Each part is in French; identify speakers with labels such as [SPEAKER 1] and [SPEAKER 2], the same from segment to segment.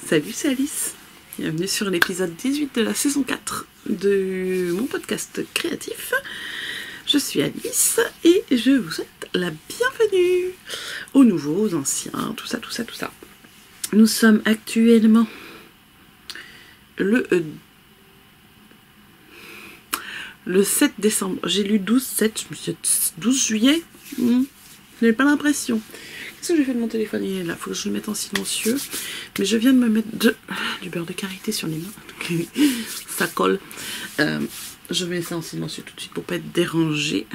[SPEAKER 1] Salut, c'est Alice. Bienvenue sur l'épisode 18 de la saison 4 de mon podcast créatif. Je suis Alice et je vous souhaite la bienvenue aux nouveaux, aux anciens, tout ça. Nous sommes actuellement le 7 décembre. J'ai lu 12-7, je me suis dit 12 juillet. Je n'avais pas l'impression. Qu'est-ce que j'ai fait de mon téléphone? Il est là, il faut que je le mette en silencieux. Mais je viens de me mettre du beurre de karité sur les mains. Ça colle. Je mets ça en silencieux tout de suite pour pas être dérangé.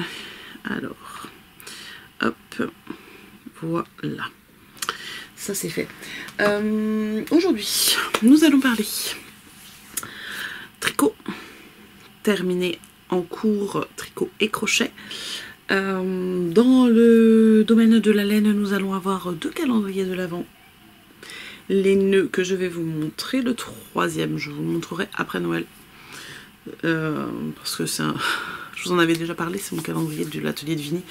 [SPEAKER 1] Alors, hop, voilà. Ça c'est fait. Aujourd'hui, nous allons parler tricot, terminé en cours tricot et crochet. Dans le domaine de la laine, nous allons avoir 2 calendriers de l'Avent. Les nœuds que je vais vous montrer, le 3e, je vous le montrerai après Noël. Parce que c'est un... je vous en avais déjà parlé, c'est mon calendrier de l'atelier de Vini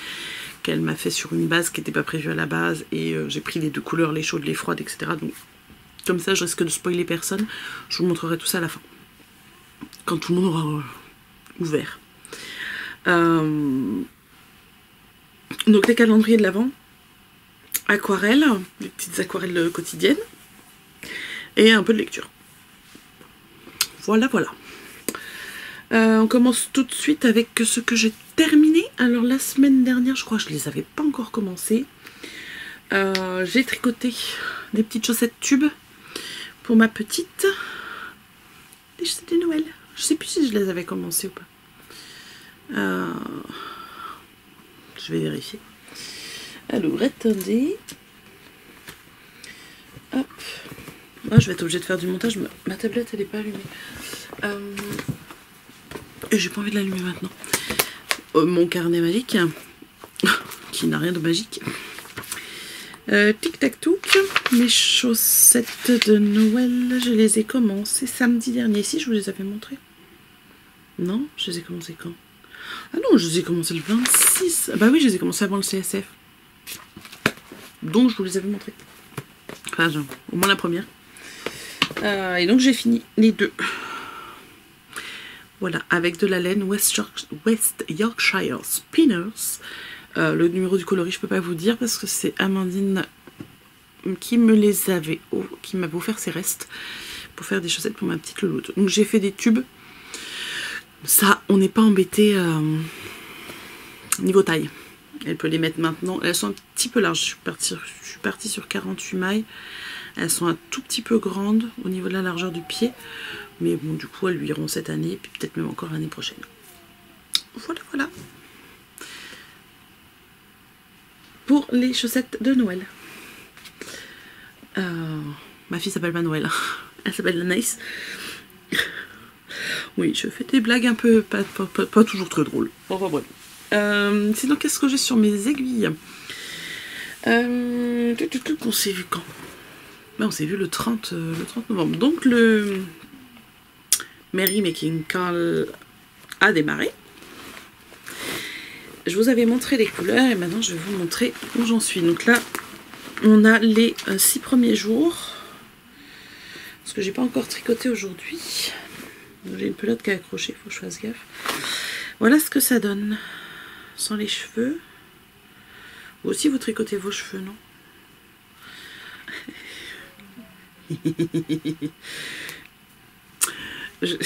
[SPEAKER 1] qu'elle m'a fait sur une base qui n'était pas prévue à la base, et j'ai pris les 2 couleurs, les chaudes, les froides, etc. Donc comme ça je risque de spoiler personne. Je vous montrerai tout ça à la fin, quand tout le monde aura ouvert. Donc les calendriers de l'Avent, aquarelles, des petites aquarelles quotidiennes et un peu de lecture. Voilà. On commence tout de suite avec ce que j'ai terminé. Alors la semaine dernière, je crois que je les avais pas encore commencé. J'ai tricoté des petites chaussettes tubes pour ma petite. Des chaussettes de Noël. Je sais plus si je les avais commencées ou pas. Je vais vérifier. Alors, attendez. Hop. Je vais être obligée de faire du montage. Ma tablette, elle n'est pas allumée. Et j'ai pas envie de l'allumer maintenant. Mon carnet magique, qui n'a rien de magique. Tic-tac-touc. Mes chaussettes de Noël, je les ai commencées samedi dernier. Si, je vous les avais montrées. Non, je les ai commencées quand? Ah non, je les ai commencées le 26. Bah oui, je les ai commencées avant le CSF. Donc je vous les avais montrées. Enfin, au moins la première. Et donc j'ai fini les 2. Voilà, avec de la laine West Yorkshire Spinners. Le numéro du coloris, je peux pas vous dire parce que c'est Amandine qui me les avait, qui m'a offert ses restes pour faire des chaussettes pour ma petite louloute. Donc j'ai fait des tubes. Ça, on n'est pas embêté niveau taille. Elle peut les mettre maintenant. Elles sont un petit peu larges. Je suis partie sur 48 mailles. Elles sont un tout petit peu grandes au niveau de la largeur du pied. Mais bon, du coup, elles lui iront cette année. Et puis peut-être même encore l'année prochaine. Voilà. Pour les chaussettes de Noël. Ma fille s'appelle pas Noël. Elle s'appelle Anaïs. Oui, je fais des blagues un peu, pas toujours très drôles. Enfin bref. Sinon, qu'est-ce que j'ai sur mes aiguilles? On s'est vu quand? On s'est vu le 30 novembre. Donc le Merry Making Call a démarré. Je vous avais montré les couleurs et maintenant je vais vous montrer où j'en suis. Donc là, on a les 6 premiers jours. Parce que j'ai pas encore tricoté aujourd'hui. J'ai une pelote qui est accrochée, il faut que je fasse gaffe. Voilà ce que ça donne. Sans les cheveux. Vous aussi vous tricotez vos cheveux, non? Vous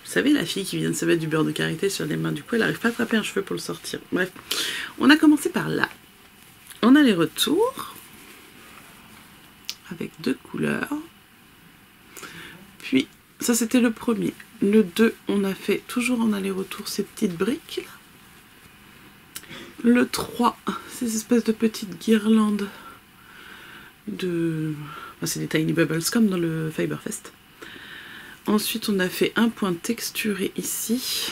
[SPEAKER 1] savez, la fille qui vient de se mettre du beurre de karité sur les mains, du coup elle n'arrive pas à attraper un cheveu pour le sortir. Bref, on a commencé par là. On a les retours avec 2 couleurs. Puis ça c'était le premier. Le 2, on a fait toujours en aller-retour ces petites briques là. Le 3, ces espèces de petites guirlandes de... c'est des Tiny Bubbles comme dans le Fiberfest. Ensuite, on a fait un point texturé ici.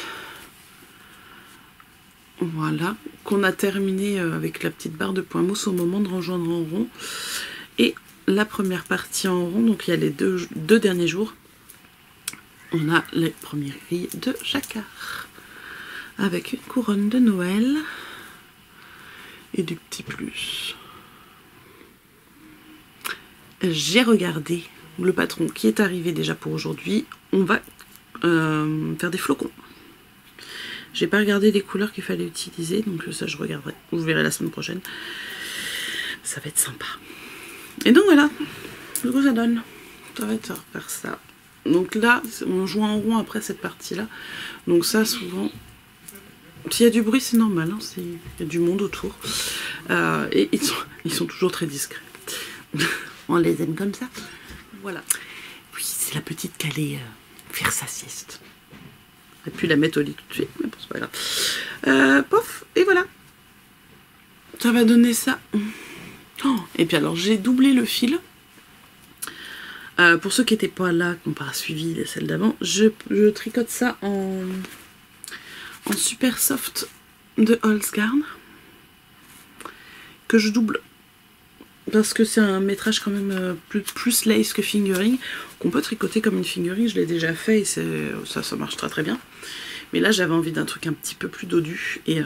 [SPEAKER 1] Voilà, qu'on a terminé avec la petite barre de point mousse au moment de rejoindre en rond. Et la première partie en rond, donc il y a les deux derniers jours. On a les premières grilles de jacquard avec une couronne de Noël et du petit plus. J'ai regardé le patron qui est arrivé déjà pour aujourd'hui, on va faire des flocons. J'ai pas regardé les couleurs qu'il fallait utiliser, donc ça je regarderai. Vous verrez la semaine prochaine. Ça va être sympa. Et donc voilà, du coup ça donne. Ça va être faire ça. Donc là, on joue en rond après cette partie-là. Donc ça, souvent, s'il y a du bruit, c'est normal. Hein, il y a du monde autour. Et ils sont toujours très discrets. On les aime comme ça. Voilà. Oui, c'est la petite qui allait faire sa sieste. Et puis la mettre au lit tout de suite, mais bon, c'est pas grave. Pof, et voilà. Ça va donner ça. Oh, et puis alors, j'ai doublé le fil. Pour ceux qui n'étaient pas là, qui n'ont pas suivi celle d'avant, je tricote ça en super soft de Holzgarn que je double parce que c'est un métrage quand même plus lace que fingering, qu'on peut tricoter comme une fingering. Je l'ai déjà fait et ça marche très très bien, mais là j'avais envie d'un truc un petit peu plus dodu et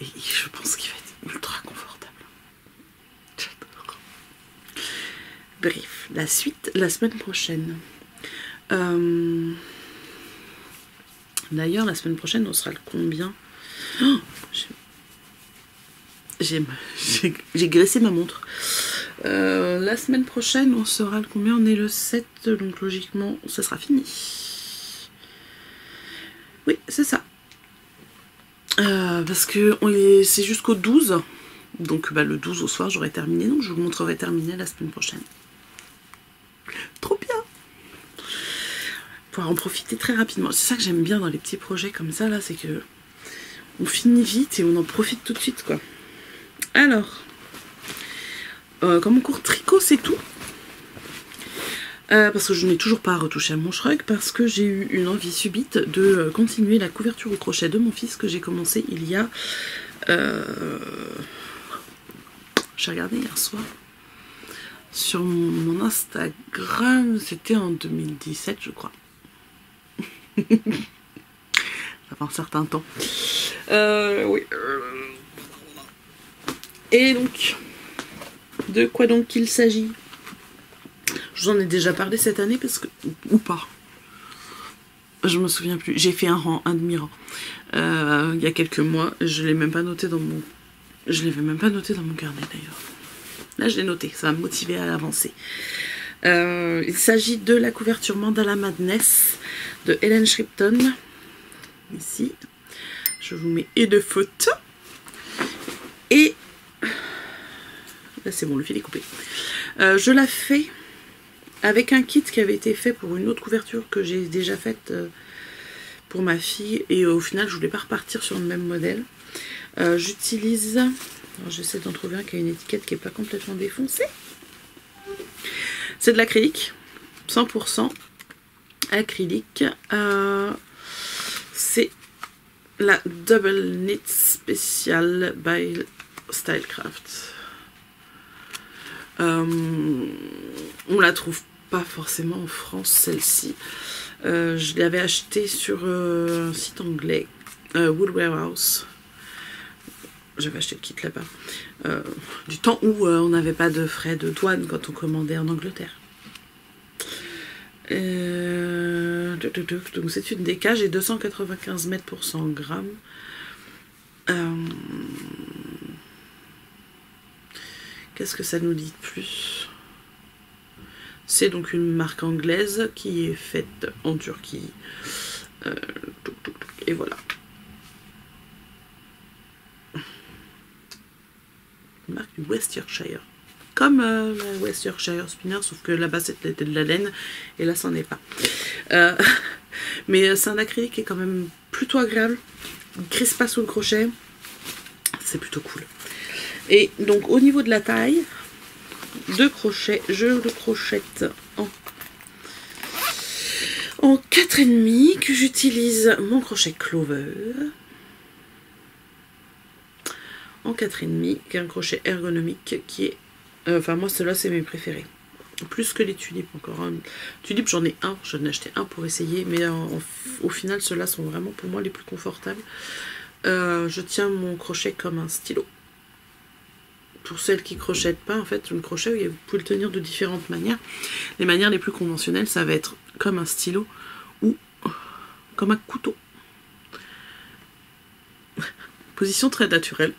[SPEAKER 1] je pense qu'il va être ultra confortable. Bref, la suite la semaine prochaine. D'ailleurs, la semaine prochaine, on sera le combien? Oh, j'ai graissé ma montre. La semaine prochaine, on sera le combien? On est le 7, donc logiquement, ça sera fini. Oui, c'est ça. Parce que c'est jusqu'au 12. Donc le 12 au soir, j'aurai terminé. Donc je vous montrerai terminé la semaine prochaine. Trop bien! Pouvoir en profiter très rapidement. C'est ça que j'aime bien dans les petits projets comme ça, là, c'est que on finit vite et on en profite tout de suite, quoi. Alors, comme mon cours tricot, c'est tout. Parce que je n'ai toujours pas retouché à mon shrug, parce que j'ai eu une envie subite de continuer la couverture au crochet de mon fils que j'ai commencé il y a... j'ai regardé hier soir. Sur mon Instagram, c'était en 2017, je crois. Ça fait un certain temps. Oui. Et donc, de quoi donc il s'agit? Je vous en ai déjà parlé cette année, parce que... Ou pas. Je me souviens plus. J'ai fait un demi-rang. Il y a quelques mois. Je l'ai même pas noté dans mon... Je l'avais même pas noté dans mon carnet, d'ailleurs. Là, je l'ai noté, ça va me motiver à avancer. Il s'agit de la couverture Mandala Madness de Helen Shripton. Ici, je vous mets une photo. Et là, c'est bon, le fil est coupé. Je la fais avec un kit qui avait été fait pour une autre couverture que j'ai déjà faite pour ma fille. Et au final, je voulais pas repartir sur le même modèle. J'utilise... J'essaie d'en trouver un qui a une étiquette qui n'est pas complètement défoncée. C'est de l'acrylique, 100% acrylique. C'est la Double Knit Special by Stylecraft. On la trouve pas forcément en France, celle-ci. Je l'avais achetée sur un site anglais, Wool Warehouse. J'avais acheté le kit là-bas. Du temps où on n'avait pas de frais de douane quand on commandait en Angleterre. Donc c'est une déca, j'ai 295 mètres pour 100 grammes. Qu'est-ce que ça nous dit de plus? C'est donc une marque anglaise qui est faite en Turquie. Et voilà. Marque du West Yorkshire, comme la West Yorkshire Spinner, sauf que là-bas c'était de la laine et là c'en est pas. Mais c'est un acrylique qui est quand même plutôt agréable, il ne crisse pas sous le crochet, c'est plutôt cool. Et donc au niveau de la taille de crochet, je le crochette en 4,5, que j'utilise mon crochet Clover. En 4,5, qui est un crochet ergonomique qui est... enfin moi ceux-là c'est mes préférés. Plus que les tulipes encore. Hein. Tulipes j'en ai un, j'en ai acheté un pour essayer, mais au final ceux-là sont vraiment pour moi les plus confortables. Je tiens mon crochet comme un stylo. pour celles qui crochettent pas, en fait, le crochet, vous pouvez le tenir de différentes manières. Les manières les plus conventionnelles, ça va être comme un stylo ou comme un couteau. Position très naturelle.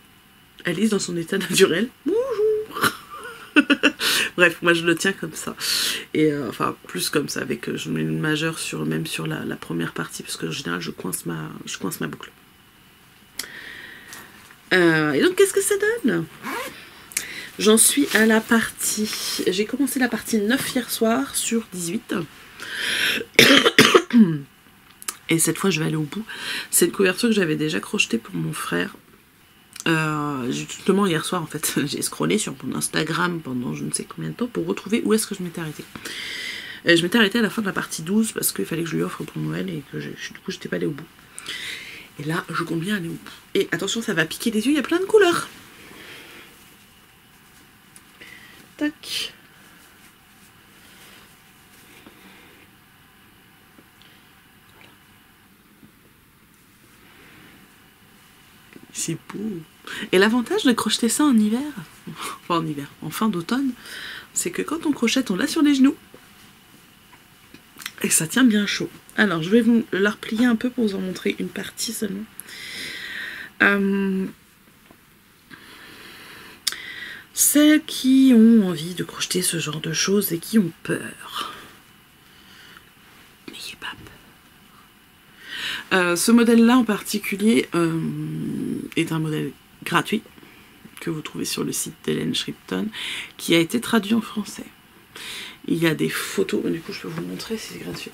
[SPEAKER 1] Alice dans son état naturel. Bonjour. Bref, moi je le tiens comme ça. Et enfin, plus comme ça, avec je mets une majeure même sur la première partie, parce qu'en général, je coince ma boucle. Et donc, qu'est-ce que ça donne? J'en suis à la partie... J'ai commencé la partie 9 hier soir sur 18. Et cette fois, je vais aller au bout. C'est une couverture que j'avais déjà crochetée pour mon frère. Justement, hier soir, en fait, j'ai scrollé sur mon Instagram pendant je ne sais combien de temps pour retrouver où est-ce que je m'étais arrêtée. Je m'étais arrêtée à la fin de la partie 12 parce qu'il fallait que je lui offre pour Noël et que du coup, j'étais pas allée au bout. Et là, je compte bien aller au bout. Et attention, ça va piquer les yeux, il y a plein de couleurs. Tac. C'est beau. Et l'avantage de crocheter ça en hiver, enfin en hiver, en fin d'automne, c'est que quand on crochette, on l'a sur les genoux. Et ça tient bien chaud. Alors, je vais vous la replier un peu pour vous en montrer une partie seulement. Celles qui ont envie de crocheter ce genre de choses et qui ont peur, n'ayez pas peur. Ce modèle-là en particulier est un modèle gratuit que vous trouvez sur le site d'Hélène Shripton, qui a été traduit en français. Il y a des photos, du coup je peux vous le montrer si c'est gratuit.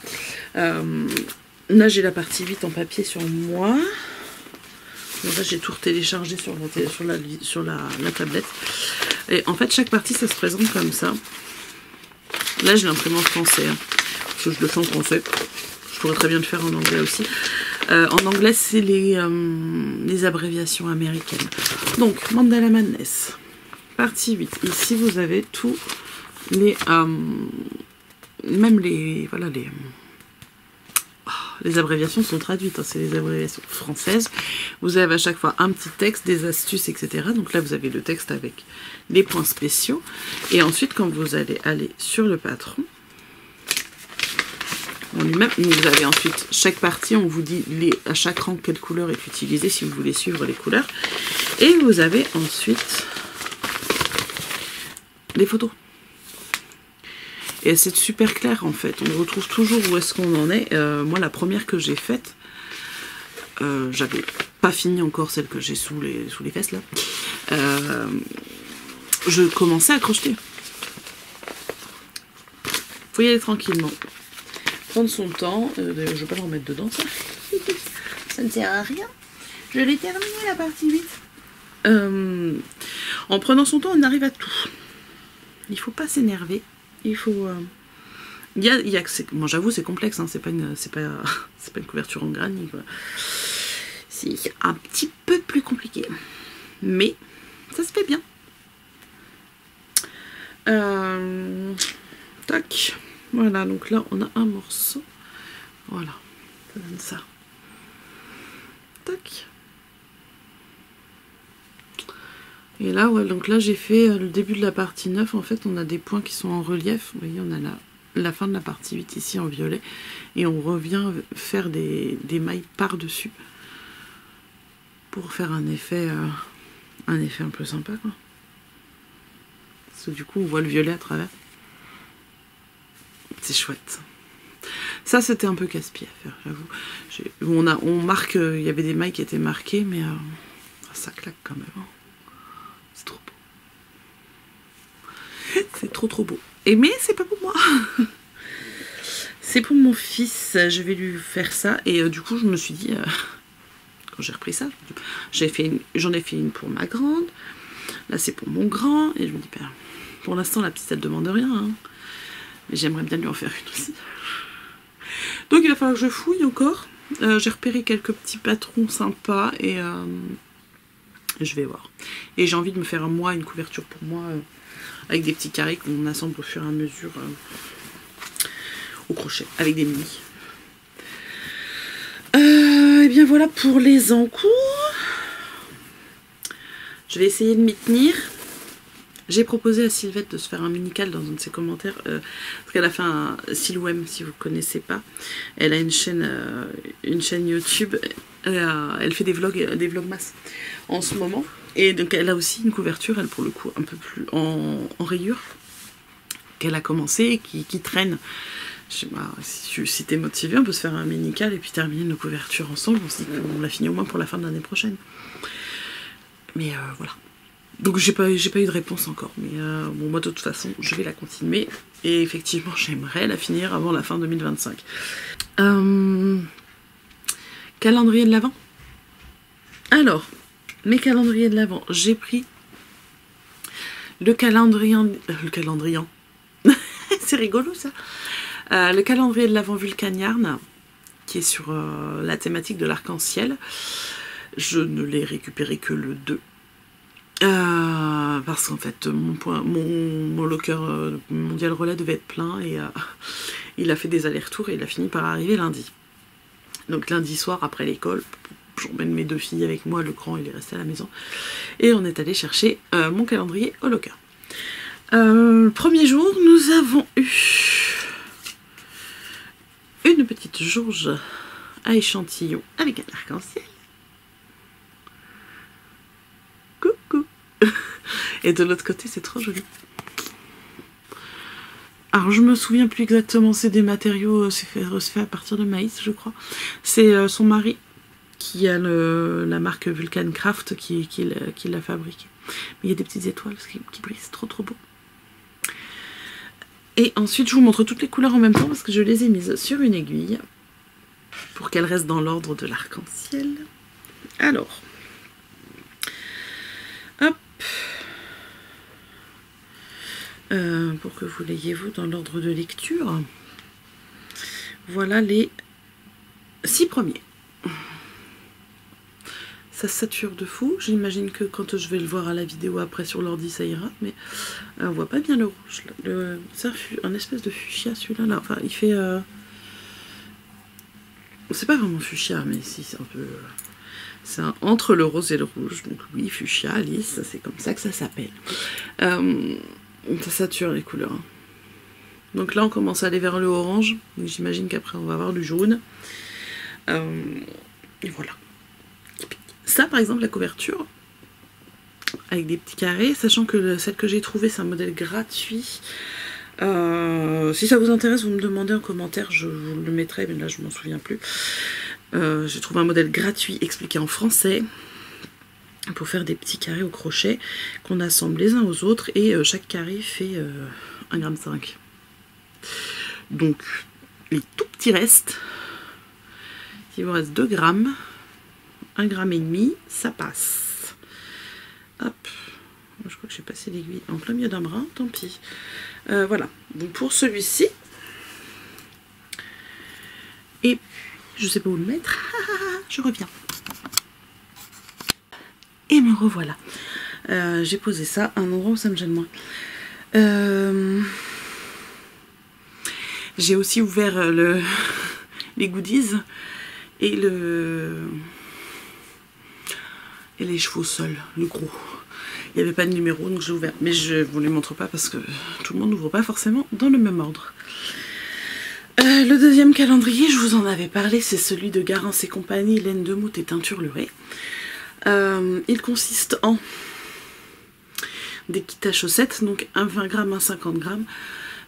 [SPEAKER 1] Là j'ai la partie 8 en papier sur moi. Donc là j'ai tout téléchargé sur la tablette. Et en fait chaque partie ça se présente comme ça. Là j'ai l'imprimé en français, hein, parce que je le fais en français. Je pourrais très bien le faire en anglais aussi. En anglais c'est les abréviations américaines. Donc Mandala Madness, partie 8. Ici vous avez tout. Même les abréviations sont traduites, hein, c'est les abréviations françaises. Vous avez à chaque fois un petit texte, des astuces, etc. Donc là vous avez le texte avec les points spéciaux. Et ensuite quand vous allez aller sur le patron en lui-même, vous avez ensuite chaque partie, on vous dit à chaque rang quelle couleur est utilisée si vous voulez suivre les couleurs. Et vous avez ensuite les photos. Et c'est super clair en fait, on retrouve toujours où est-ce qu'on en est. Moi la première que j'ai faite, j'avais pas fini encore celle que j'ai sous les fesses là. Je commençais à crocheter. Faut y aller tranquillement. Prendre son temps. D'ailleurs je vais pas le remettre dedans ça. Ça ne sert à rien. Je l'ai terminé la partie 8. En prenant son temps on arrive à tout. Il faut pas s'énerver. Il faut... bon, j'avoue, c'est complexe, hein, c'est pas une couverture en granit, quoi. C'est un petit peu plus compliqué. Mais, ça se fait bien. Tac. Voilà, donc là, on a un morceau. Voilà, ça donne ça. Tac. Et là, ouais, donc là j'ai fait le début de la partie 9, en fait on a des points qui sont en relief, vous voyez on a la fin de la partie 8 ici en violet, et on revient faire des mailles par-dessus, pour faire un effet un peu sympa quoi. Parce que du coup on voit le violet à travers. C'est chouette. Ça c'était un peu casse-pied à faire, j'avoue. On marque, il y avait des mailles qui étaient marquées, mais ça claque quand même. Hein. C'est trop beau. C'est trop beau. Et mais c'est pas pour moi. C'est pour mon fils. Je vais lui faire ça. Et du coup, je me suis dit, quand j'ai repris ça, j'en ai fait une pour ma grande. Là, c'est pour mon grand. Et je me dis, ben, pour l'instant, la petite, elle demande rien. Hein. Mais j'aimerais bien lui en faire une aussi. Donc, il va falloir que je fouille encore. J'ai repéré quelques petits patrons sympas. Et... je vais voir. Et j'ai envie de me faire moi une couverture pour moi avec des petits carrés qu'on assemble au fur et à mesure au crochet avec des mini. Et bien voilà pour les encours. Je vais essayer de m'y tenir. J'ai proposé à Sylvette de se faire un mini-cal dans un de ses commentaires, parce qu'elle a fait un Silwem, si vous ne connaissez pas. Elle a une chaîne YouTube, elle fait des vlogmas en ce moment. Et donc elle a aussi une couverture, elle pour le coup, un peu plus en rayure, qu'elle a commencé, qui traîne. Je sais pas, si t'es motivé, on peut se faire un mini-cal et puis terminer nos couvertures ensemble. On se dit qu'on l'a fini au moins pour la fin de l'année prochaine. Mais voilà. Donc j'ai pas eu de réponse encore, mais bon, moi de toute façon je vais la continuer et effectivement j'aimerais la finir avant la fin 2025. Calendrier de l'Avent. Alors, mes calendriers de l'Avent, j'ai pris le calendrier, c'est rigolo ça, le calendrier de l'Avent Vulcaniarn qui est sur la thématique de l'arc-en-ciel. Je ne l'ai récupéré que le 2. Parce qu'en fait mon locker mondial relais devait être plein et il a fait des allers-retours et il a fini par arriver lundi. Donc lundi soir après l'école, j'emmène mes 2 filles avec moi, le grand il est resté à la maison et on est allé chercher mon calendrier au locker. Le premier jour nous avons eu une petite jauge à échantillon avec un arc-en-ciel. Coucou. Et de l'autre côté, c'est trop joli. Alors, je me souviens plus exactement, c'est des matériaux, c'est fait à partir de maïs, je crois. C'est son mari qui a la marque Vulcan Craft qui l'a fabriqué. Mais il y a des petites étoiles qui brillent, c'est trop beau. Et ensuite, je vous montre toutes les couleurs en même temps parce que je les ai mises sur une aiguille pour qu'elles restent dans l'ordre de l'arc-en-ciel. Alors, hop. Pour que vous l'ayez vous dans l'ordre de lecture. Voilà les 6 premiers. Ça sature de fou. J'imagine que quand je vais le voir à la vidéo après sur l'ordi, ça ira. Mais on voit pas bien le rouge. C'est un espèce de fuchsia celui-là. Là. Enfin, il fait... c'est pas vraiment fuchsia, mais si, c'est un peu... c'est entre le rose et le rouge. Donc oui, fuchsia, lisse, c'est comme ça que ça s'appelle. Ça sature les couleurs. Donc là, on commence à aller vers le orange. J'imagine qu'après, on va avoir du jaune. Et voilà. Ça, par exemple, la couverture, avec des petits carrés, sachant que celle que j'ai trouvée, c'est un modèle gratuit. Si ça vous intéresse, vous me demandez en commentaire, je vous le mettrai, mais là, je m'en souviens plus. J'ai trouvé un modèle gratuit expliqué en français pour faire des petits carrés au crochet qu'on assemble les uns aux autres et chaque carré fait 1,5 g. Donc les tout petits restes, il vous reste 2 grammes, 1,5 g, ça passe. Hop, je crois que j'ai passé l'aiguille en plein milieu d'un brin, tant pis. Voilà, donc pour celui-ci, et je sais pas où le mettre, je reviens. Et me revoilà. J'ai posé ça à un endroit où ça me gêne moins. J'ai aussi ouvert les goodies et les chevaux seuls, le gros. Il n'y avait pas de numéro, donc j'ai ouvert. Mais je ne vous les montre pas parce que tout le monde n'ouvre pas forcément dans le même ordre. Le deuxième calendrier, je vous en avais parlé, c'est celui de Garance et compagnie, laine de moute et teinture lurée. Il consiste en des kits à chaussettes, donc un 20 g, un 50 g,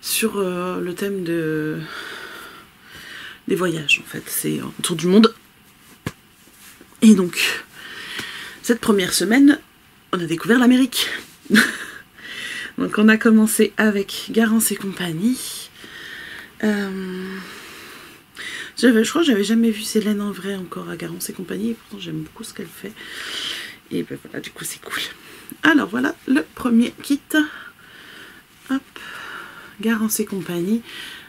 [SPEAKER 1] sur le thème des voyages en fait, c'est autour du monde. Et donc, cette première semaine, on a découvert l'Amérique. Donc on a commencé avec Garance et compagnie. Je crois que j'avais jamais vu ces laines en vrai encore à Garance et compagnie, et pourtant j'aime beaucoup ce qu'elle fait. Et ben voilà, du coup c'est cool. Alors voilà le premier kit. Hop, Garance et compagnie,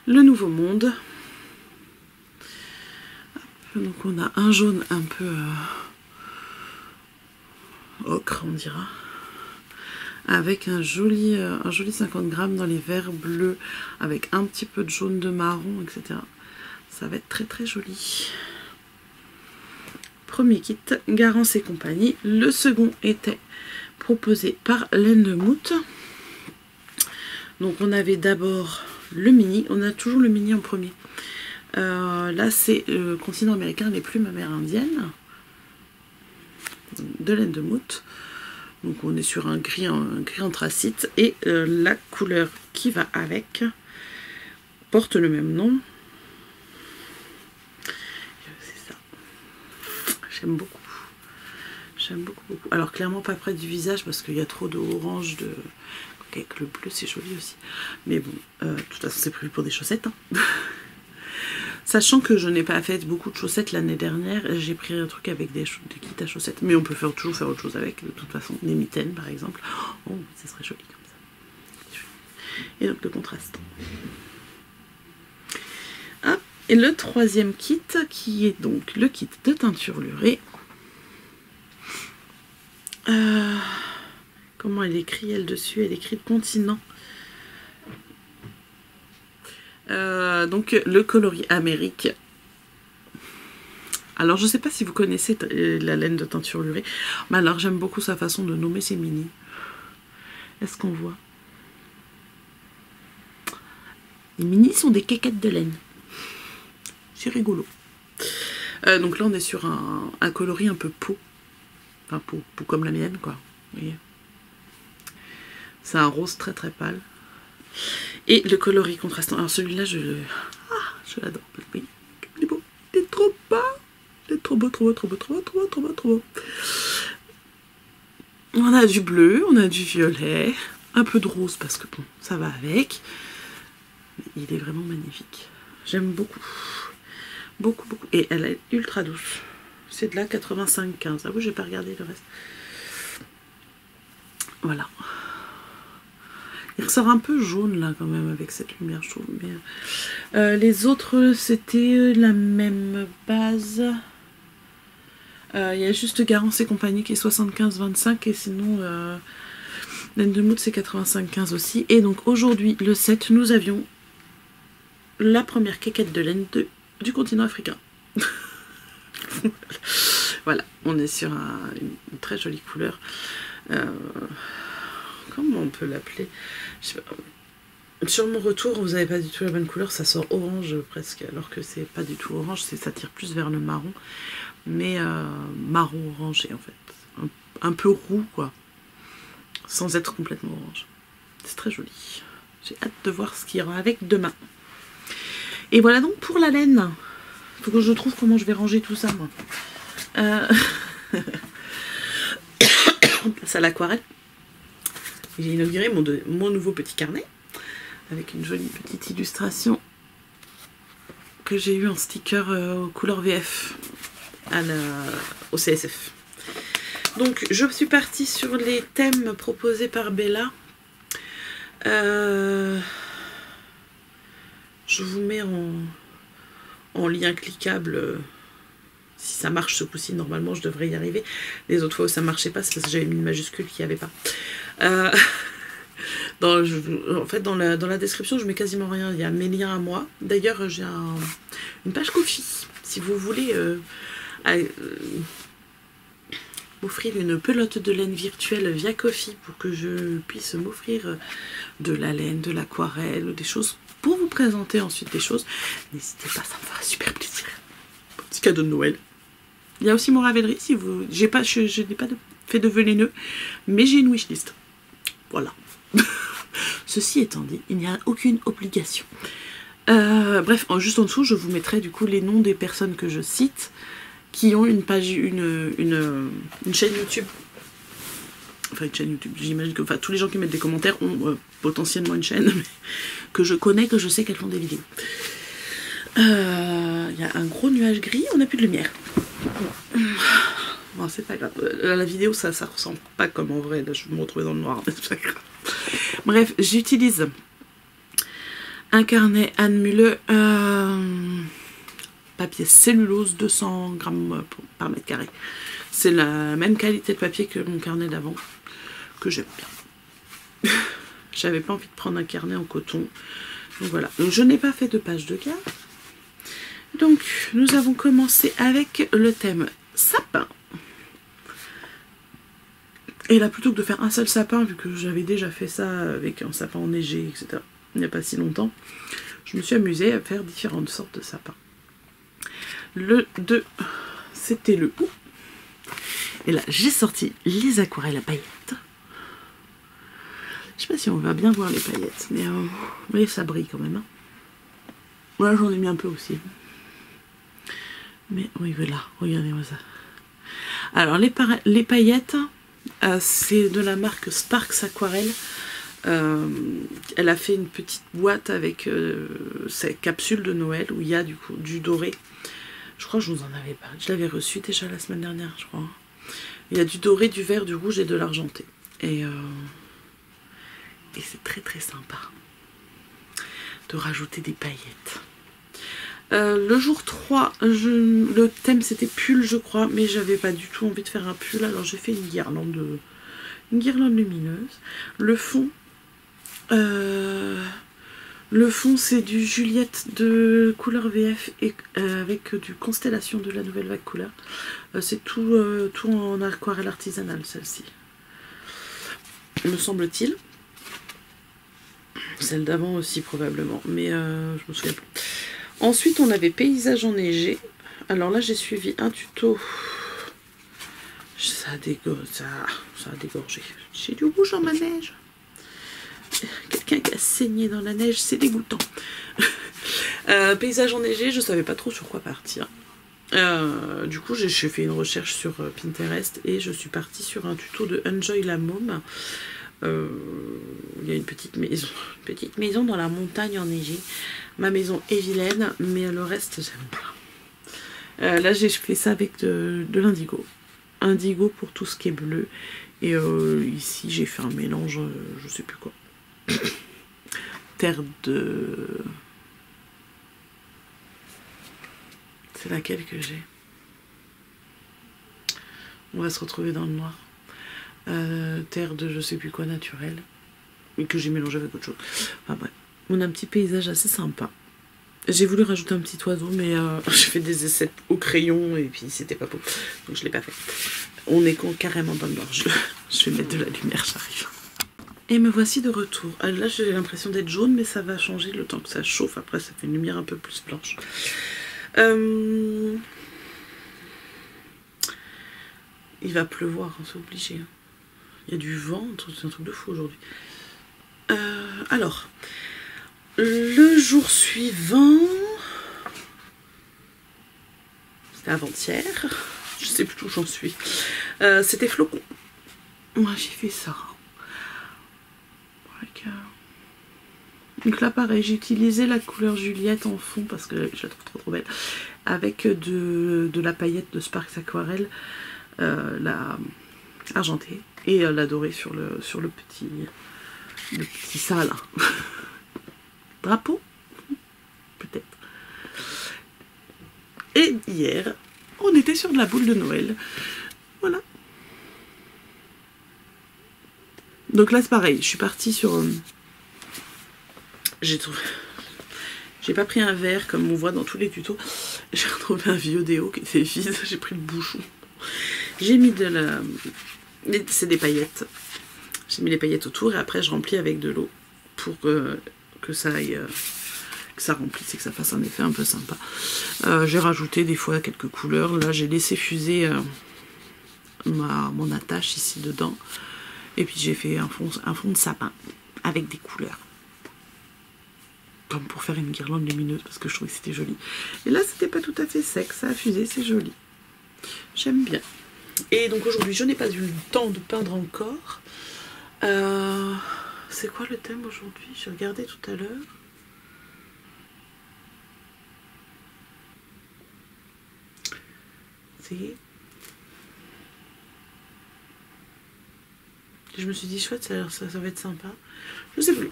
[SPEAKER 1] le Nouveau Monde. Hop, donc on a un jaune un peu ocre, on dira, avec un joli 50 g dans les verts bleus, avec un petit peu de jaune de marron, etc. Ça va être très très joli. Premier kit, Garance et compagnie. Le second était proposé par Laine de Moute. Donc on avait d'abord le mini, on a toujours le mini en premier. Là c'est le continent américain, les plumes amérindiennes, de laine de moute. Donc on est sur un gris anthracite et la couleur qui va avec porte le même nom. C'est ça. J'aime beaucoup. J'aime beaucoup, beaucoup. Alors clairement pas près du visage parce qu'il y a trop d'orange, de... avec le bleu c'est joli aussi. Mais bon, de toute façon c'est prévu pour des chaussettes. Hein. Sachant que je n'ai pas fait beaucoup de chaussettes l'année dernière, j'ai pris un truc avec des kits à chaussettes. Mais on peut toujours faire autre chose avec, de toute façon. Des mitaines par exemple. Oh, ça serait joli comme ça. Et donc le contraste. Hop. Et le troisième kit, qui est donc le kit de teinture lurée. Comment elle écrit elle dessus? Elle écrit continent. Donc le coloris Amérique. Alors je sais pas si vous connaissez la laine de teinture lurée, mais alors j'aime beaucoup sa façon de nommer ses mini. Est-ce qu'on voit? Les mini sont des quéquettes de laine. C'est rigolo. Donc là on est sur un coloris un peu peau. Enfin peau comme la mienne quoi. Vous voyez, c'est un rose très très pâle. Et le coloris contrastant. Alors celui-là, je l'adore. Oui, il est beau. Il est trop beau. Il est trop beau, trop beau, trop beau, trop beau, trop beau, trop beau, trop beau. On a du bleu, on a du violet, un peu de rose parce que bon, ça va avec. Mais il est vraiment magnifique. J'aime beaucoup. Beaucoup, beaucoup. Et elle est ultra douce. C'est de la 85-15. Ah oui, j'ai pas regardé le reste. Voilà. Il ressort un peu jaune là quand même avec cette lumière, je trouve. Mais, les autres, c'était la même base. Il y a juste Garance et compagnie qui est 75-25 et sinon laine de moute c'est 85-15 aussi. Et donc aujourd'hui, le 7, nous avions la première quéquette de laine du continent africain. Voilà, on est sur une très jolie couleur. Comment on peut l'appeler? Sur mon retour, vous n'avez pas du tout la bonne couleur, ça sort orange presque, alors que c'est pas du tout orange, ça tire plus vers le marron, mais marron orangé en fait, un peu roux quoi, sans être complètement orange. C'est très joli. J'ai hâte de voir ce qu'il y aura avec demain. Et voilà donc pour la laine. Il faut que je trouve comment je vais ranger tout ça moi. On passe à l'aquarelle. J'ai inauguré mon nouveau petit carnet avec une jolie petite illustration que j'ai eu en sticker aux couleurs VF au CSF. Donc je suis partie sur les thèmes proposés par Bella. Je vous mets en lien cliquable. Si ça marche ce coup-ci, normalement je devrais y arriver. Les autres fois où ça marchait pas, c'est parce que j'avais mis une majuscule qu'il n'y avait pas. En fait, dans la description, je mets quasiment rien. Il y a mes liens à moi. D'ailleurs, j'ai une page Ko-fi. Si vous voulez m'offrir une pelote de laine virtuelle via Ko-fi pour que je puisse m'offrir de la laine, de l'aquarelle, des choses pour vous présenter ensuite des choses, n'hésitez pas, ça me fera super plaisir. Petit cadeau de Noël. Il y a aussi mon Ravelry, si vous... je n'ai pas fait de vœux laineux, mais j'ai une wishlist. Voilà. Ceci étant dit, il n'y a aucune obligation. Bref, juste en dessous, je vous mettrai du coup les noms des personnes que je cite qui ont une page, une chaîne YouTube. Enfin, une chaîne YouTube, j'imagine que tous les gens qui mettent des commentaires ont potentiellement une chaîne mais que je connais, que je sais qu'elles font des vidéos. Il y a un gros nuage gris, on n'a plus de lumière. Bon, c'est pas grave. La vidéo, ça ressemble pas comme en vrai. Là, je vais me retrouver dans le noir. C'est pas grave. Bref, j'utilise un carnet Anne Mulle, papier cellulose, 200 grammes par mètre carré. C'est la même qualité de papier que mon carnet d'avant, que j'aime bien. J'avais pas envie de prendre un carnet en coton. Donc voilà. Donc je n'ai pas fait de page de garde. Donc nous avons commencé avec le thème sapin. Et là, plutôt que de faire un seul sapin, vu que j'avais déjà fait ça avec un sapin enneigé, etc., il n'y a pas si longtemps, je me suis amusée à faire différentes sortes de sapins. Le 2, c'était le août. Et là, j'ai sorti les aquarelles à paillettes. Je sais pas si on va bien voir les paillettes, mais ça brille quand même. Hein. Voilà, j'en ai mis un peu aussi. Mais oui, voilà, regardez-moi ça. Alors, les paillettes, c'est de la marque Sparks Aquarelle. Elle a fait une petite boîte avec sa capsule de Noël où il y a du doré. Je crois que je vous en avais parlé. Je l'avais reçu déjà la semaine dernière, je crois. Il y a du doré, du vert, du rouge et de l'argenté. Et c'est très très sympa de rajouter des paillettes. Le jour 3, le thème c'était pull, je crois, mais j'avais pas du tout envie de faire un pull, alors j'ai fait une guirlande lumineuse. Le fond c'est du Juliette de couleur VF et avec du Constellation de la Nouvelle Vague Couleur. C'est tout en aquarelle artisanale, celle-ci, me semble-t-il. Celle d'avant aussi probablement, mais je me souviens plus. Ensuite on avait paysage enneigé. Alors là j'ai suivi un tuto. Ça a dégorgé. J'ai du rouge dans ma neige. Quelqu'un qui a saigné dans la neige, c'est dégoûtant. Paysage enneigé, je savais pas trop sur quoi partir. Du coup j'ai fait une recherche sur Pinterest et je suis partie sur un tuto de Enjoy la Môme. Il y a une petite maison dans la montagne enneigée. Ma maison est vilaine, mais le reste j'aime pas. Là j'ai fait ça avec de l'indigo. Indigo pour tout ce qui est bleu. Et ici j'ai fait un mélange, je sais plus quoi. Terre de... C'est laquelle que j'ai? On va se retrouver dans le noir. Terre de je sais plus quoi naturelle. Et que j'ai mélangé avec autre chose. Enfin bref. On a un petit paysage assez sympa. J'ai voulu rajouter un petit oiseau, mais j'ai fait des essais au crayon et puis c'était pas beau. Donc je l'ai pas fait. On est carrément dans le noir. Je vais mettre de la lumière, j'arrive. Et me voici de retour. Là j'ai l'impression d'être jaune, mais ça va changer le temps que ça chauffe. Après ça fait une lumière un peu plus blanche. Il va pleuvoir, hein, c'est obligé. Hein. Il y a du vent, c'est un truc de fou aujourd'hui. Alors, le jour suivant, c'était avant-hier, je sais plus où j'en suis. C'était flocon. Moi j'ai fait ça. Donc là pareil, j'ai utilisé la couleur Juliette en fond parce que je la trouve trop belle. Avec de la paillette de Sparks Aquarelle, la argentée et la dorée sur le petit ça là. Drapeau peut-être. Et hier, on était sur de la boule de Noël. Voilà. Donc là c'est pareil, je suis partie sur... J'ai pas pris un verre comme on voit dans tous les tutos. J'ai retrouvé un vieux déo qui était vide, j'ai pris le bouchon. J'ai mis de la... C'est des paillettes. J'ai mis les paillettes autour et après je remplis avec de l'eau pour que ça aille... que ça remplisse et que ça fasse un effet un peu sympa. J'ai rajouté des fois quelques couleurs. Là j'ai laissé fuser mon attache ici dedans. Et puis j'ai fait un fond de sapin avec des couleurs. Comme pour faire une guirlande lumineuse parce que je trouvais que c'était joli. Et là c'était pas tout à fait sec, ça a fusé, c'est joli. J'aime bien. Et donc aujourd'hui je n'ai pas eu le temps de peindre encore. C'est quoi le thème aujourd'hui? J'ai regardé tout à l'heure. Je me suis dit chouette, ça va être sympa. Je sais plus.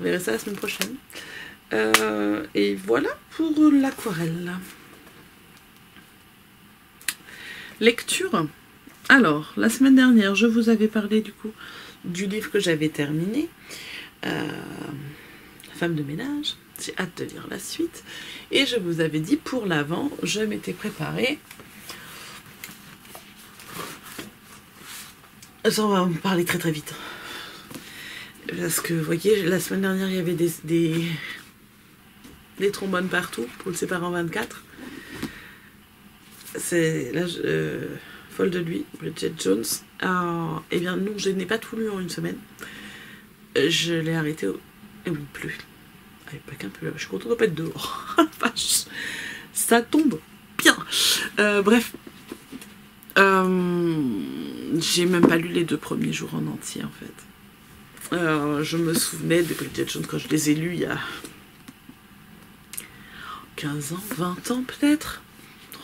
[SPEAKER 1] On verra ça la semaine prochaine. Et voilà pour l'aquarelle. Lecture. Alors, la semaine dernière, je vous avais parlé du coup du livre que j'avais terminé. La femme de ménage. J'ai hâte de lire la suite. Et je vous avais dit pour l'avant, je m'étais préparée Ça, on va en parler très très vite. Parce que, vous voyez, la semaine dernière, il y avait des trombones partout pour le séparer en 24. C'est là, folle de lui, Bridget Jones. Eh bien non, je n'ai pas tout lu en une semaine. Je l'ai arrêté et oui, plus. Ah, pas qu'un peu, je suis contente de pas être dehors. Vache. Ça tombe bien. Bref. J'ai même pas lu les 2 premiers jours en entier en fait. Je me souvenais de Bridget Jones quand je les ai lus il y a 15 ans, 20 ans peut-être.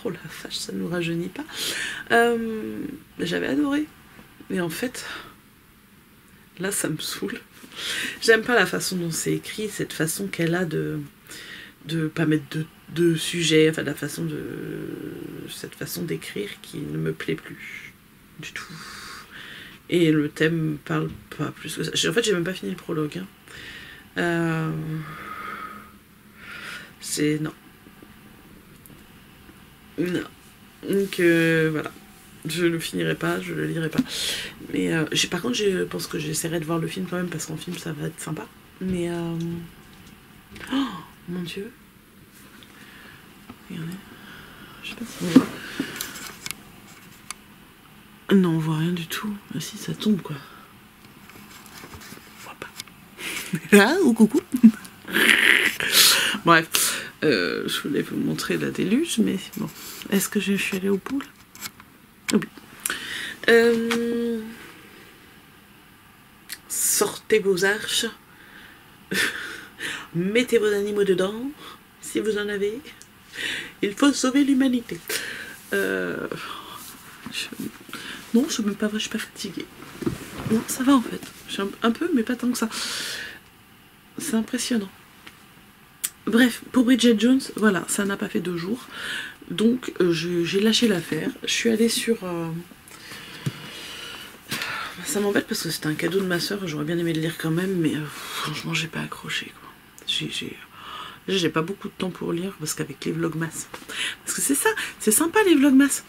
[SPEAKER 1] Oh la vache, ça ne nous rajeunit pas. J'avais adoré. Mais en fait, là ça me saoule. J'aime pas la façon dont c'est écrit, cette façon qu'elle a de pas mettre de sujet, enfin cette façon d'écrire qui ne me plaît plus du tout. Et le thème parle pas plus que ça. En fait, j'ai même pas fini le prologue. C'est non. Non. Donc voilà. Je le finirai pas, je le lirai pas. Mais par contre, je pense que j'essaierai de voir le film quand même parce qu'en film ça va être sympa. Mais oh mon dieu. Regardez. Je sais pas si on voit. Non, on voit rien du tout. Ah si, ça tombe quoi. On voit pas. Ah, ou coucou. Bref, je voulais vous montrer la déluge, mais bon. Est-ce que je suis allée au pool? Oui. Sortez vos arches. Mettez vos animaux dedans, si vous en avez. Il faut sauver l'humanité. Non, c'est même pas vrai, je suis pas fatiguée. Non, ça va en fait. Je suis un peu, mais pas tant que ça. C'est impressionnant. Bref, pour Bridget Jones, voilà, ça n'a pas fait 2 jours. Donc, j'ai lâché l'affaire. Je suis allée sur... Ça m'embête parce que c'était un cadeau de ma soeur. J'aurais bien aimé le lire quand même, mais franchement, j'ai pas accroché, quoi. J'ai pas beaucoup de temps pour lire parce qu'avec les vlogmas... Parce que c'est ça, c'est sympa les vlogmas.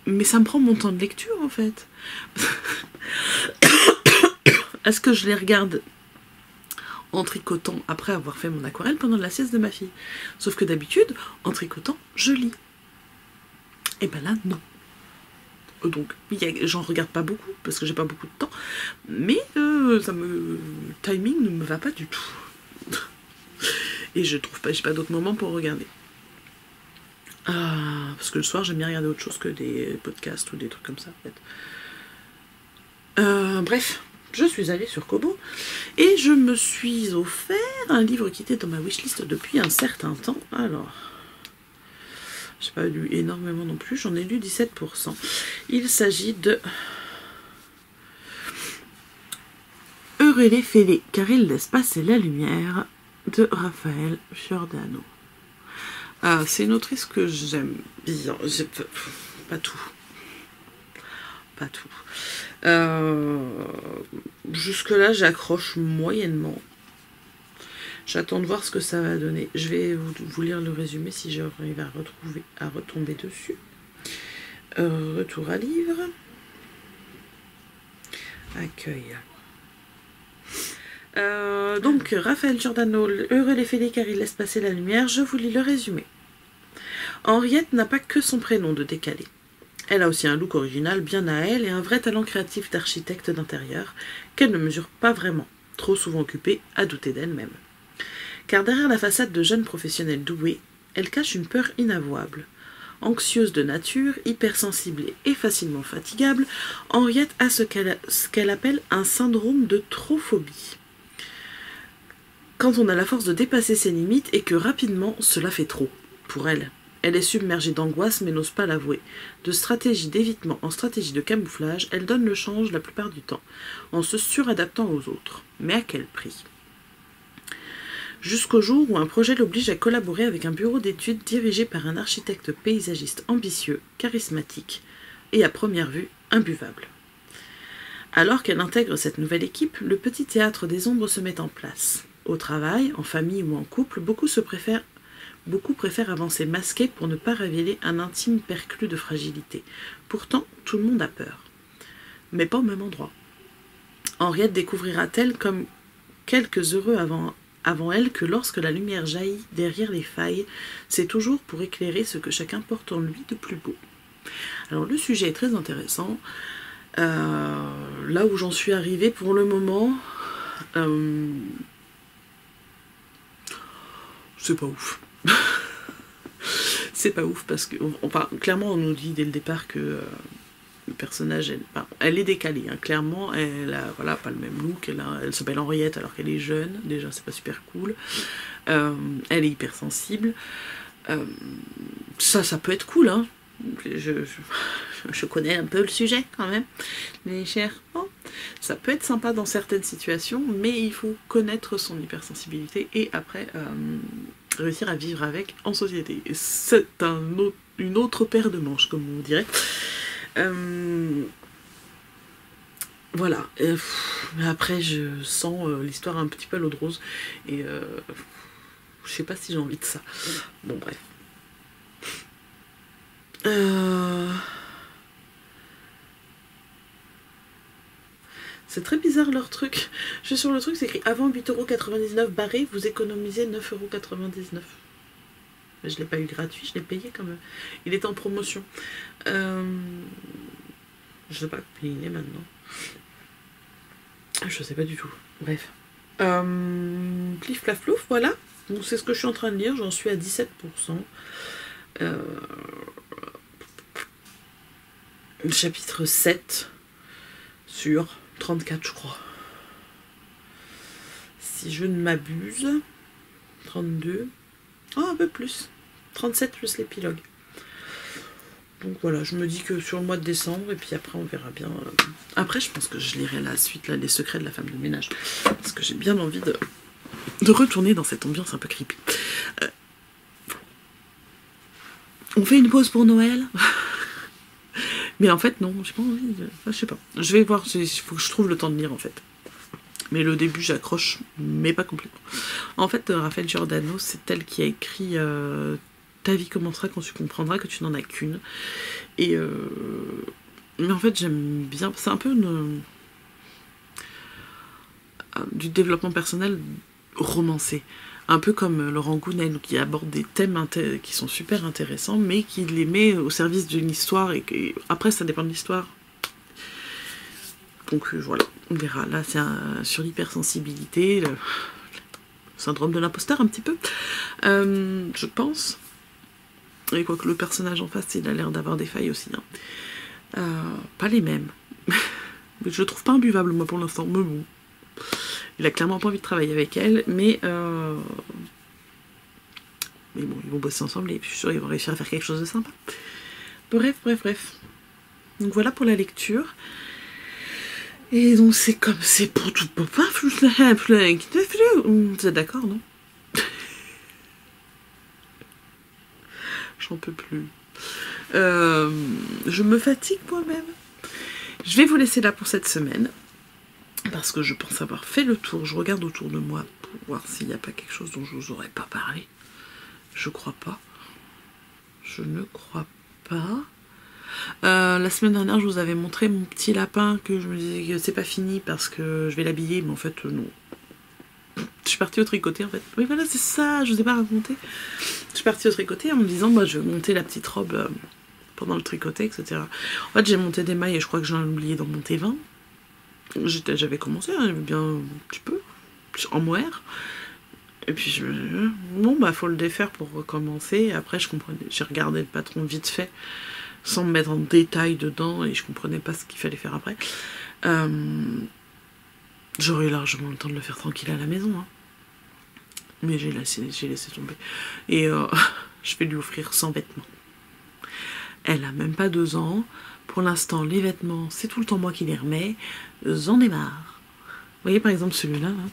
[SPEAKER 1] Mais ça me prend mon temps de lecture, en fait. Est-ce que je les regarde en tricotant après avoir fait mon aquarelle pendant la sieste de ma fille? Sauf que d'habitude, en tricotant, je lis. Et ben là, non. Donc, j'en regarde pas beaucoup, parce que j'ai pas beaucoup de temps. Mais le timing ne me va pas du tout. Et je trouve pas, j'ai pas d'autres moments pour regarder. Parce que le soir, j'aime bien regarder autre chose que des podcasts ou des trucs comme ça, en fait. Bref, je suis allée sur Kobo et je me suis offert un livre qui était dans ma wishlist depuis un certain temps. Alors, j'ai pas lu énormément non plus, j'en ai lu 17%. Il s'agit de Heureux les fêlés, car ils laissent passer la lumière, de Raphaël Giordano. C'est une autrice que j'aime bien. Pas tout. Pas tout. Jusque-là, j'accroche moyennement. J'attends de voir ce que ça va donner. Je vais vous lire le résumé si j'arrive à retomber dessus. Retour à livre. Accueil. Donc, Raphaël Giordano, Heureux les fêlés car il laisse passer la lumière, je vous lis le résumé. Henriette n'a pas que son prénom de décalé. Elle a aussi un look original bien à elle et un vrai talent créatif d'architecte d'intérieur qu'elle ne mesure pas vraiment, trop souvent occupée à douter d'elle-même. Car derrière la façade de jeune professionnelle douée, elle cache une peur inavouable. Anxieuse de nature, hypersensible et facilement fatigable, Henriette a ce qu'elle appelle un syndrome de trophobie. Quand on a la force de dépasser ses limites et que rapidement cela fait trop pour elle. Elle est submergée d'angoisse mais n'ose pas l'avouer. De stratégie d'évitement en stratégie de camouflage, elle donne le change la plupart du temps, en se suradaptant aux autres. Mais à quel prix? Jusqu'au jour où un projet l'oblige à collaborer avec un bureau d'études dirigé par un architecte paysagiste ambitieux, charismatique et à première vue imbuvable. Alors qu'elle intègre cette nouvelle équipe, le petit théâtre des ombres se met en place. Au travail, en famille ou en couple, beaucoup préfèrent avancer masqués pour ne pas révéler un intime perclus de fragilité. Pourtant, tout le monde a peur. mais pas au même endroit. Henriette découvrira-t-elle, comme quelques heureux avant elle, que lorsque la lumière jaillit derrière les failles, c'est toujours pour éclairer ce que chacun porte en lui de plus beau. Alors le sujet est très intéressant. Là où j'en suis arrivée pour le moment, c'est pas ouf. C'est pas ouf parce que, enfin, clairement on nous dit dès le départ que le personnage, elle est décalée, hein. Clairement, elle a voilà, pas le même look, elle s'appelle Henriette alors qu'elle est jeune, déjà c'est pas super cool. Elle est hypersensible. Ça peut être cool, hein. Je connais un peu le sujet quand même, mais cher, oh, ça peut être sympa dans certaines situations, mais il faut connaître son hypersensibilité et après réussir à vivre avec en société. Et c'est une autre paire de manches, comme on dirait. Voilà. Mais après, je sens l'histoire un petit peu à l'eau de rose et je sais pas si j'ai envie de ça. Bon, bref. C'est très bizarre leur truc. Je suis sur le truc, c'est écrit avant 8,99€ barré, vous économisez 9,99€. Mais je l'ai pas eu gratuit, je l'ai payé quand même. Il est en promotion. Je sais pas combien il est maintenant. Je sais pas du tout. Bref. Plif plaf plouf, voilà. Donc c'est ce que je suis en train de lire, j'en suis à 17%. Chapitre 7 sur 34, je crois. Si je ne m'abuse, 32. Oh, un peu plus. 37 plus l'épilogue. Donc voilà, je me dis que sur le mois de décembre, et puis après on verra bien. Après, je pense que je lirai la suite, là, les secrets de la femme de ménage. Parce que j'ai bien envie de retourner dans cette ambiance un peu creepy. On fait une pause pour Noël. Mais en fait, non, j'ai pas envie de... Enfin, je sais pas. Je vais voir, il faut que je trouve le temps de lire en fait. Mais le début, j'accroche, mais pas complètement. En fait, Raphaël Giordano, c'est elle qui a écrit Ta vie commencera quand tu comprendras que tu n'en as qu'une. Et mais en fait, j'aime bien. C'est un peu du développement personnel romancé. Un peu comme Laurent Gounel, qui aborde des thèmes qui sont super intéressants, mais qui les met au service d'une histoire, et après ça dépend de l'histoire. Donc voilà, on verra. Là, c'est sur l'hypersensibilité, le syndrome de l'imposteur un petit peu, je pense. Et quoique le personnage en face, il a l'air d'avoir des failles aussi. Hein. Pas les mêmes. Je le trouve pas imbuvable, moi, pour l'instant. Mais bon. Il a clairement pas envie de travailler avec elle, mais bon, ils vont bosser ensemble et je suis sûre qu'ils vont réussir à faire quelque chose de sympa. Bref. Donc voilà pour la lecture. Et donc c'est comme c'est pour tout papa. Vous êtes d'accord, non? J'en peux plus. Je me fatigue moi-même. Je vais vous laisser là pour cette semaine. Parce que je pense avoir fait le tour. Je regarde autour de moi pour voir s'il n'y a pas quelque chose dont je vous aurais pas parlé. Je crois pas. Je ne crois pas. La semaine dernière, je vous avais montré mon petit lapin que je me disais que c'est pas fini parce que je vais l'habiller, mais en fait, non. Je suis partie au tricoter en fait. Oui, voilà, c'est ça, je vous ai pas raconté. Je suis partie au tricoter en me disant, bah, je vais monter la petite robe pendant le tricoté, etc. En fait, j'ai monté des mailles et je crois que j'en ai oublié d'en monter 20. J'avais commencé, hein, j'avais bien un petit peu, en mohair. Et puis je me dis, bon bah faut le défaire pour recommencer. Et après je comprenais, j'ai regardé le patron vite fait, sans me mettre en détail dedans, et je comprenais pas ce qu'il fallait faire après. J'aurais eu largement le temps de le faire tranquille à la maison, hein. Mais j'ai laissé tomber. Et je vais lui offrir 100 vêtements. Elle a même pas 2 ans. Pour l'instant, les vêtements, c'est tout le temps moi qui les remets. J'en ai marre. Vous voyez par exemple celui-là, hein,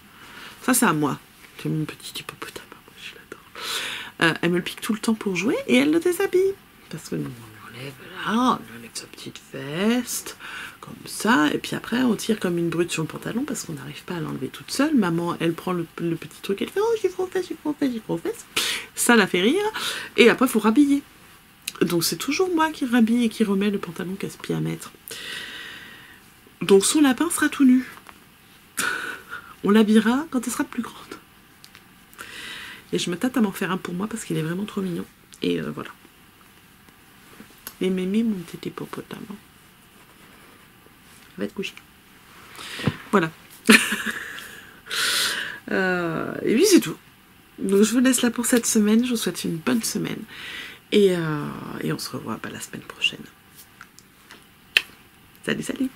[SPEAKER 1] ça c'est à moi. C'est mon petit hippopotame, je l'adore. Elle me le pique tout le temps pour jouer et elle le déshabille. Parce que nous, on enlève là, on enlève sa petite veste, comme ça, et puis après on tire comme une brute sur le pantalon parce qu'on n'arrive pas à l'enlever toute seule. Maman, elle prend le petit truc, elle fait oh j'ai trop aux fesses. Ça la fait rire, et après il faut rhabiller. Donc c'est toujours moi qui rhabille et qui remets le pantalon casse-pied à mettre. Donc son lapin sera tout nu. On l'habillera quand elle sera plus grande. Et je me tâte à m'en faire un pour moi parce qu'il est vraiment trop mignon. Et voilà. Les mémés, mon petit hippopotame. Va te coucher. Voilà. Et puis c'est tout. Donc je vous laisse là pour cette semaine. Je vous souhaite une bonne semaine. Et on se revoit la semaine prochaine. Salut, salut!